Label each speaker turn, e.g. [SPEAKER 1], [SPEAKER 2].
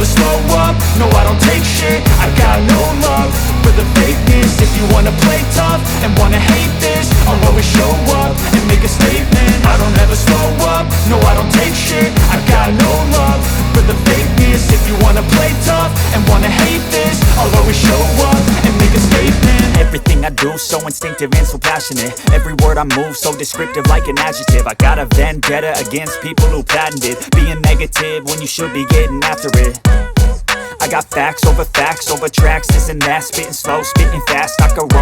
[SPEAKER 1] never slow up, no I don't take shit. I got no love for the fakeness. If you wanna play tough and wanna hate this, I'll always show up and make a statement. I don't ever slow up, no I don't take shit. I got no love for the fakeness. If you wanna play tough and wanna hate this, I'll always show up and make a statement.
[SPEAKER 2] Everything I do so instinctive and so passionate. Every word I move so descriptive like an adjective. I got a vendetta against people who patented being negative when you should be getting after it. I got facts over tracks, this and that. Spitting slow, spitting fast, I could roll